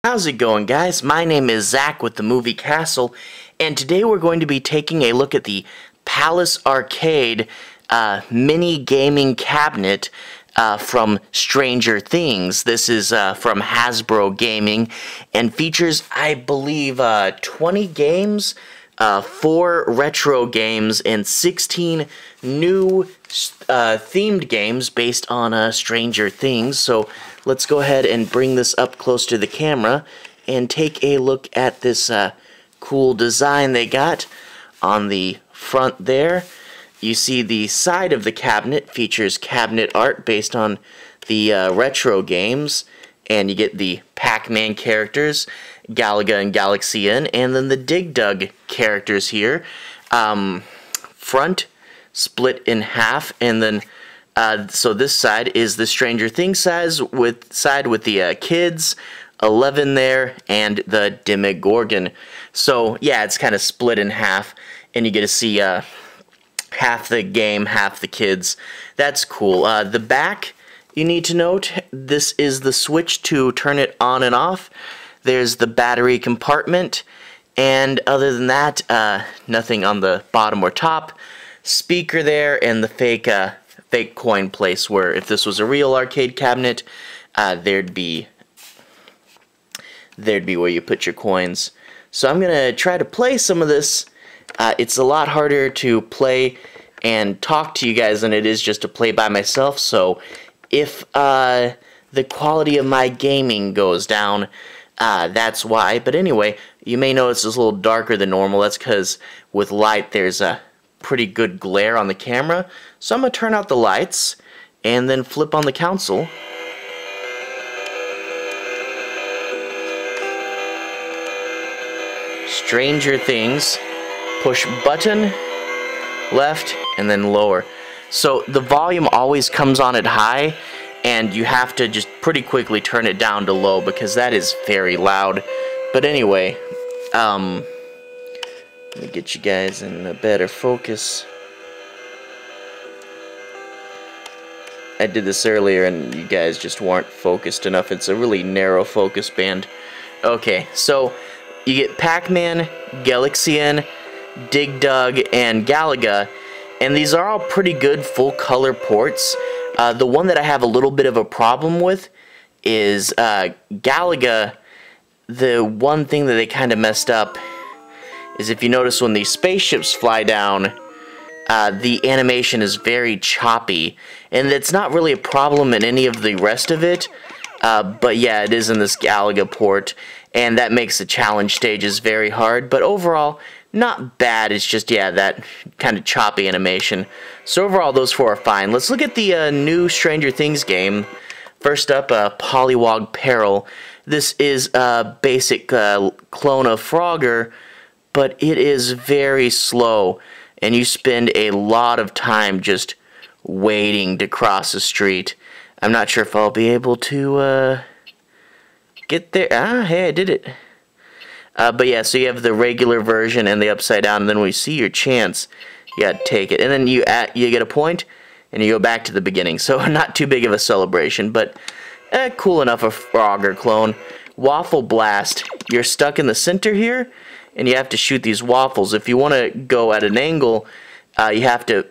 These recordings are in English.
How's it going, guys? My name is Zach with the Movie Castle, and today we're going to be taking a look at the Palace Arcade mini gaming cabinet from Stranger Things. This is from Hasbro Gaming and features, I believe, 20 games, 4 retro games, and 16 new themed games based on Stranger Things. So let's go ahead and bring this up close to the camera and take a look at this cool design they got on the front there. You see the side of the cabinet features cabinet art based on the retro games, and you get the Pac-Man characters, Galaga and Galaxian, and then the Dig Dug characters here. Front split in half, and then so this side is the Stranger Things side with the kids, 11 there, and the Demogorgon. So yeah, it's kind of split in half, and you get to see half the game, half the kids. That's cool. The back, you need to note, this is the switch to turn it on and off. There's the battery compartment, and other than that, nothing on the bottom or top. Speaker there, and the fake coin place, where if this was a real arcade cabinet, there'd be where you put your coins. So I'm gonna try to play some of this. It's a lot harder to play and talk to you guys than it is just to play by myself, so if the quality of my gaming goes down, that's why. But anyway, you may notice it's a little darker than normal. That's because with light there's a pretty good glare on the camera. So I'm going to turn out the lights and then flip on the console. Stranger Things. Push button, left, and then lower. So the volume always comes on at high, and you have to just pretty quickly turn it down to low because that is very loud. But anyway, let me get you guys in a better focus. I did this earlier and you guys just weren't focused enough. It's a really narrow focus band. Okay, so you get Pac-Man, Galaxian, Dig Dug, and Galaga, and these are all pretty good full color ports. The one that I have a little bit of a problem with is Galaga. The one thing that they kind of messed up is, if you notice, when these spaceships fly down, the animation is very choppy, and it's not really a problem in any of the rest of it, but yeah, it is in this Galaga port, and that makes the challenge stages very hard. But overall, not bad. It's just, yeah, that kind of choppy animation. So overall, those 4 are fine. Let's look at the new Stranger Things game. First up, Pollywog Peril. This is a basic clone of Frogger, but it is very slow, and you spend a lot of time just waiting to cross the street. I'm not sure if I'll be able to get there. Hey, I did it. But yeah, so you have the regular version and the upside down, and then when you see your chance, you gotta take it. And then you get a point, and you go back to the beginning. So not too big of a celebration, but cool enough a Frogger clone. Waffle Blast. You're stuck in the center here, and you have to shoot these waffles. If you want to go at an angle, you have to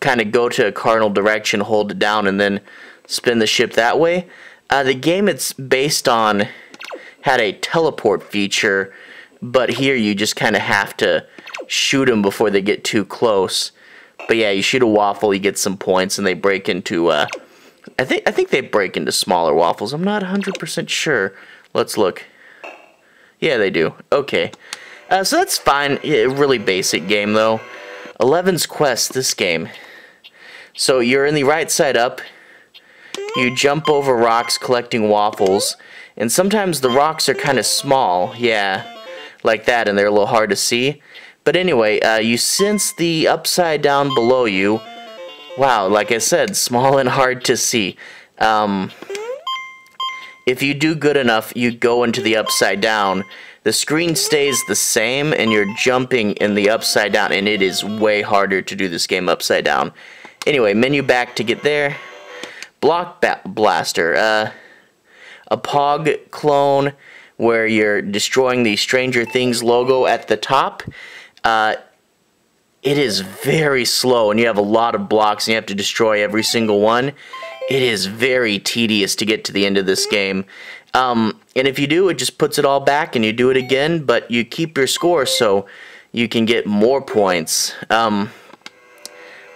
kind of go to a cardinal direction, hold it down, and then spin the ship that way. The game it's based on had a teleport feature, but here you just kind of have to shoot them before they get too close. But yeah, you shoot a waffle, you get some points, and they break into I think they break into smaller waffles. I'm not 100% sure. Let's look. Yeah, they do. Okay. So that's fine. Yeah, really basic game, though. 11's Quest, this game. So you're in the right side up. You jump over rocks collecting waffles. And sometimes the rocks are kind of small. Yeah, like that, and they're a little hard to see. But anyway, you sense the upside down below you. Wow, like I said, small and hard to see. If you do good enough, you go into the upside down. The screen stays the same, and you're jumping in the upside down, and it is way harder to do this game upside down. Anyway, menu back to get there. Block Blaster. A Pog clone where you're destroying the Stranger Things logo at the top. It is very slow, and you have a lot of blocks, and you have to destroy every single one. It is very tedious to get to the end of this game. And if you do, it just puts it all back, and you do it again, but you keep your score so you can get more points. But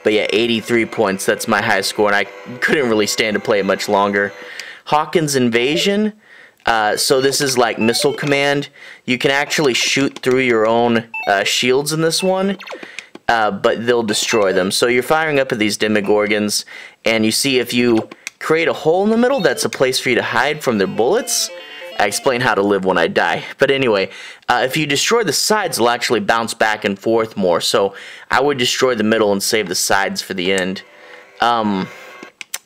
yeah, 83 points, that's my high score, and I couldn't really stand to play it much longer. Hawkins Invasion. So this is like Missile Command. You can actually shoot through your own shields in this one. But they'll destroy them. So you're firing up at these Demogorgons, and you see if you create a hole in the middle, that's a place for you to hide from their bullets. I explain how to live when I die. But anyway, if you destroy the sides, they'll actually bounce back and forth more. So I would destroy the middle and save the sides for the end.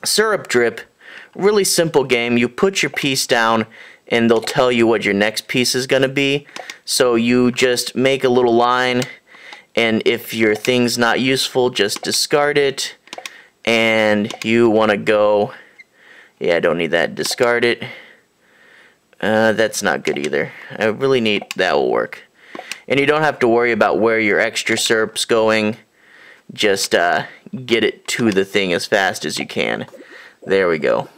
Syrup Drip, really simple game. You put your piece down, and they'll tell you what your next piece is going to be. So you just make a little line, and if your thing's not useful, just discard it. And you want to go, yeah, I don't need that, discard it. That's not good either. I really need, that will work. And you don't have to worry about where your extra syrup's going. Just get it to the thing as fast as you can. There we go.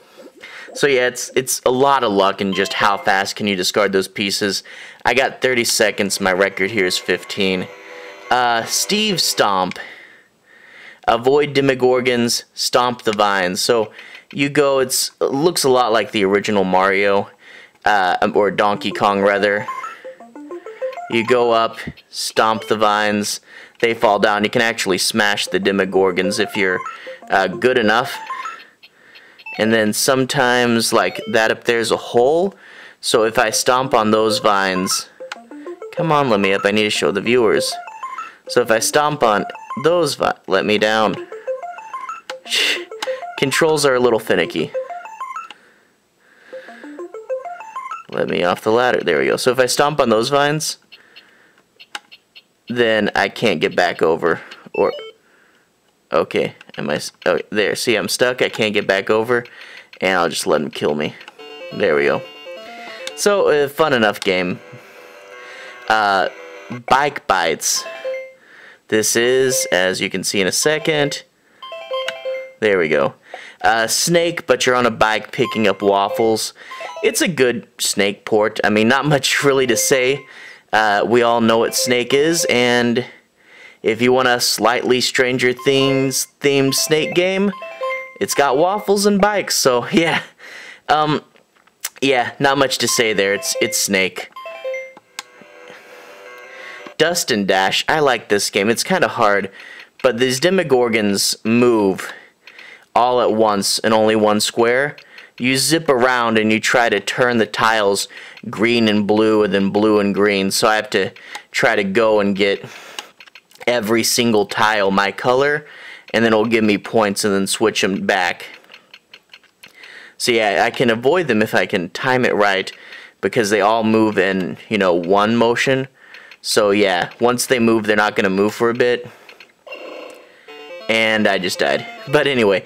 So yeah, it's a lot of luck in just how fast can you discard those pieces. I got 30 seconds, my record here is 15. Steve Stomp. Avoid Demogorgons, stomp the vines. So you go, it looks a lot like the original Mario, or Donkey Kong rather. You go up, stomp the vines, they fall down. You can actually smash the Demogorgons if you're good enough. And then sometimes, like that up there's a hole, so if I stomp on those vines, come on, let me up, I need to show the viewers. So if I stomp on those vines, let me down. Controls are a little finicky. Let me off the ladder, there we go. So if I stomp on those vines, then I can't get back over, or, okay, oh, there, see I'm stuck, I can't get back over, and I'll just let him kill me. There we go. So, fun enough game. Bike Bites. This is, as you can see in a second, there we go. Snake, but you're on a bike picking up waffles. It's a good Snake port. I mean, not much really to say. We all know what Snake is, and if you want a slightly Stranger Things themed Snake game, it's got waffles and bikes, so yeah. Yeah, not much to say there. It's Snake. Dustin Dash, I like this game. It's kind of hard, but these Demogorgons move all at once in only one square. You zip around and you try to turn the tiles green and blue and then blue and green, so I have to try to go and get every single tile my color, and then it'll give me points and then switch them back. So yeah, I can avoid them if I can time it right, because they all move in, you know, one motion. So yeah, once they move, they're not going to move for a bit. And I just died. But anyway,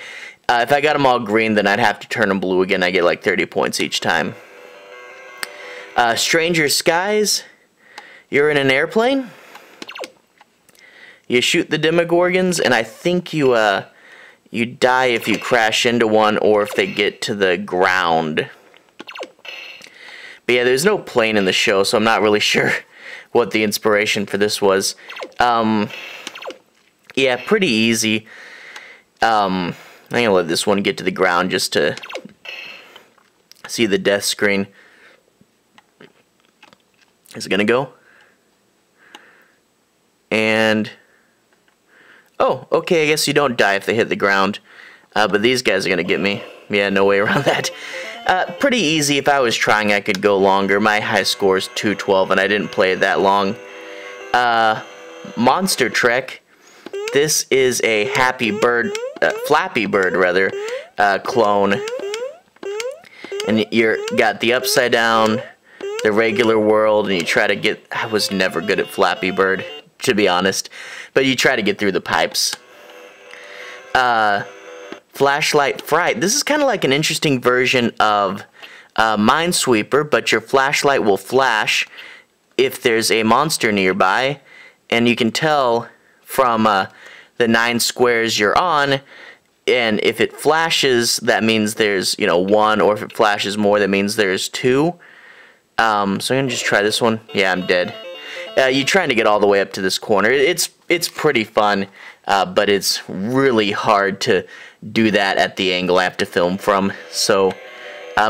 if I got them all green, then I'd have to turn them blue again. I get like 30 points each time. Stranger Skies. You're in an airplane. You shoot the Demogorgons, and I think you die if you crash into one or if they get to the ground. But yeah, there's no plane in the show, so I'm not really sure what the inspiration for this was. Yeah, pretty easy. I'm gonna let this one get to the ground just to see the death screen. Is it gonna go? And oh, okay, I guess you don't die if they hit the ground. But these guys are gonna get me. Yeah, no way around that. Pretty easy. If I was trying, I could go longer. My high score is 212, and I didn't play it that long. Monster Trek. This is a Flappy Bird rather, clone. And you're got the upside down, the regular world, and you try to get. I was never good at Flappy Bird, to be honest, but you try to get through the pipes. Flashlight Fright. This is kind of like an interesting version of Minesweeper, but your flashlight will flash if there's a monster nearby, and you can tell from the 9 squares you're on, and if it flashes, that means there's, 1, or if it flashes more, that means there's 2. So I'm gonna just try this one. Yeah, I'm dead. You're trying to get all the way up to this corner. It's pretty fun, but it's really hard to do that at the angle I have to film from. So,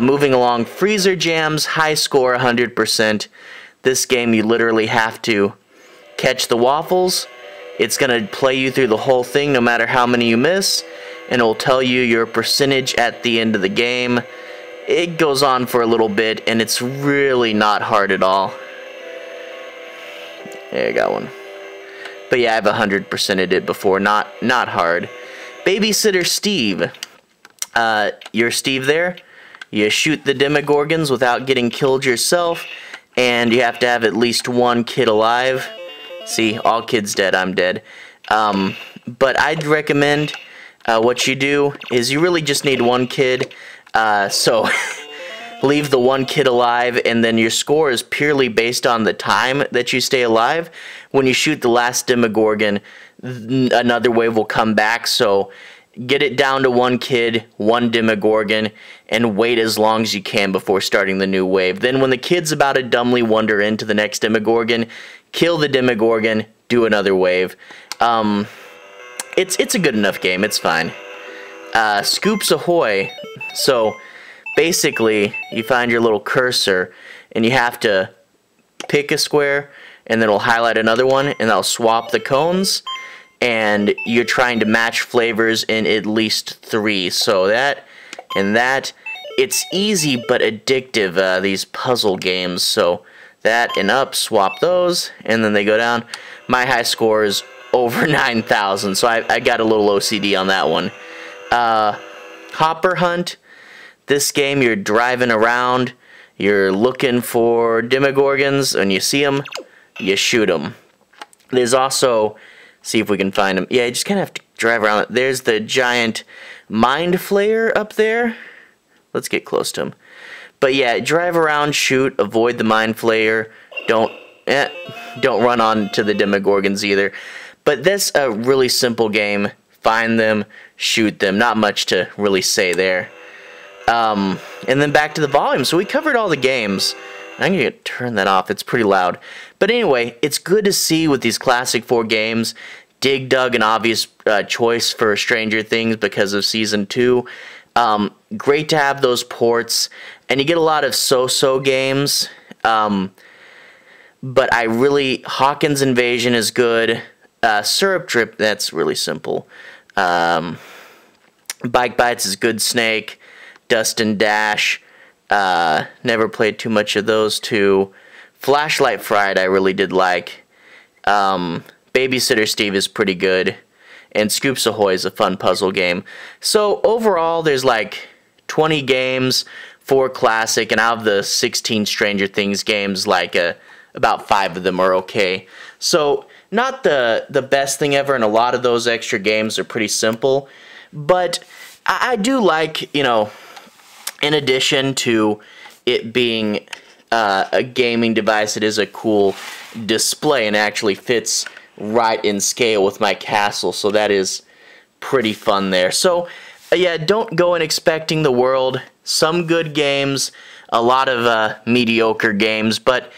moving along, Freezer Jams, high score, 100%. This game, you literally have to catch the waffles. It's gonna play you through the whole thing, no matter how many you miss, and it'll tell you your percentage at the end of the game. It goes on for a little bit, and it's really not hard at all. There, I got one. But yeah, I've 100%ed it before, not hard. Babysitter Steve. You're Steve there. You shoot the Demogorgons without getting killed yourself, and you have to have at least 1 kid alive. See, all kids dead, I'm dead. But I'd recommend what you do is you really just need 1 kid. So leave the 1 kid alive, and then your score is purely based on the time that you stay alive. When you shoot the last Demogorgon, another wave will come back, so get it down to 1 kid, 1 Demogorgon, and wait as long as you can before starting the new wave. Then when the kid's about to dumbly wander into the next Demogorgon, kill the Demogorgon, do another wave. It's a good enough game, it's fine. Scoops Ahoy. So basically, you find your little cursor, and you have to pick a square, and then it'll highlight another one, and that'll swap the cones, and you're trying to match flavors in at least 3. So that and that. It's easy but addictive, these puzzle games. So that and up, swap those, and then they go down. My high score is over 9,000, so I got a little OCD on that one. Hopper Hunt. This game, you're driving around, you're looking for Demogorgons, and you see them, you shoot them. There's also, see if we can find them. Yeah, you just kind of have to drive around. There's the giant Mind Flayer up there. Let's get close to him. But yeah, drive around, shoot, avoid the Mind Flayer. Don't run on to the Demogorgons either. But that's a really simple game. Find them, shoot them. Not much to really say there. And then back to the volume. So we covered all the games. I'm going to turn that off. It's pretty loud. But anyway, it's good to see with these classic 4 games. Dig Dug, an obvious choice for Stranger Things because of Season 2. Great to have those ports. And you get a lot of so-so games. But Hawkins Invasion is good. Syrup Drip, that's really simple. Bike Bites is good. Snake. Dustin Dash. Never played too much of those 2. Flashlight Fright I really did like. Babysitter Steve is pretty good. And Scoops Ahoy is a fun puzzle game. So overall, there's like 20 games, 4 classic, and out of the 16 Stranger Things games, like about 5 of them are okay. So not the best thing ever, and a lot of those extra games are pretty simple. But I do like, in addition to it being a gaming device, it is a cool display and actually fits right in scale with my castle, so that is pretty fun there. So yeah, don't go in expecting the world. Some good games, a lot of mediocre games, but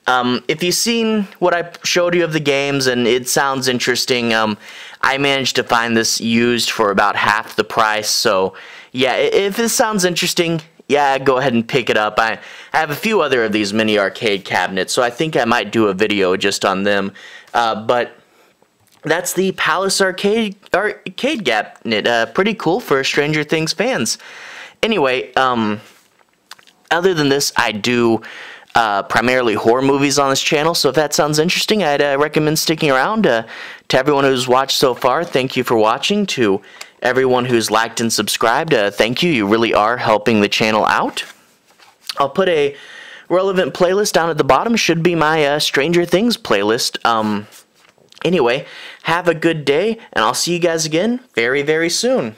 if you've seen what I showed you of the games and it sounds interesting, I managed to find this used for about half the price. So yeah, if this sounds interesting, yeah, go ahead and pick it up. I have a few other of these mini arcade cabinets, so I think I might do a video just on them. But that's the Palace arcade cabinet. Pretty cool for Stranger Things fans. Anyway, other than this, I do primarily horror movies on this channel, so if that sounds interesting, I'd recommend sticking around. To everyone who's watched so far, thank you for watching. To everyone who's liked and subscribed, thank you. You really are helping the channel out. I'll put a relevant playlist down at the bottom. Should be my Stranger Things playlist. Anyway, have a good day, and I'll see you guys again very, very soon.